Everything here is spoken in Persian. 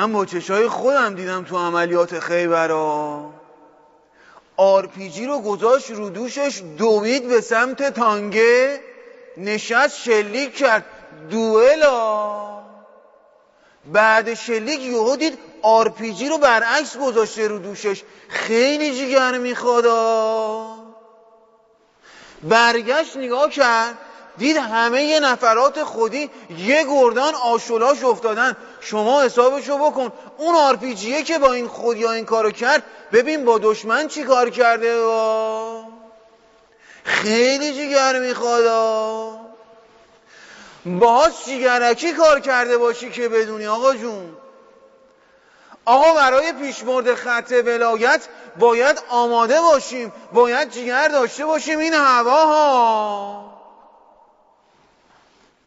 من با چشای خودم دیدم تو عملیات خیبرا. RPG رو گذاشت رو دوشش، دوید به سمت تانگه، نشست شلیک کرد. دوئلا. بعد شلیک یهو دید RPG رو برعکس گذاشته رو دوشش. خیلی جیگر میخوادا. برگشت نگاه کرد، دید همه یه نفرات خودی یه گردان آشولاش افتادن. شما حسابشو بکن، اون RPG که با این خودی ها این کارو کرد، ببین با دشمن چی کار کرده. خیلی جیگر میخوادا. باهاش جیگرکی کار کرده باشی که بدونی آقا جون. آقا برای پیشبرد خط ولایت باید آماده باشیم، باید جیگر داشته باشیم. این هواها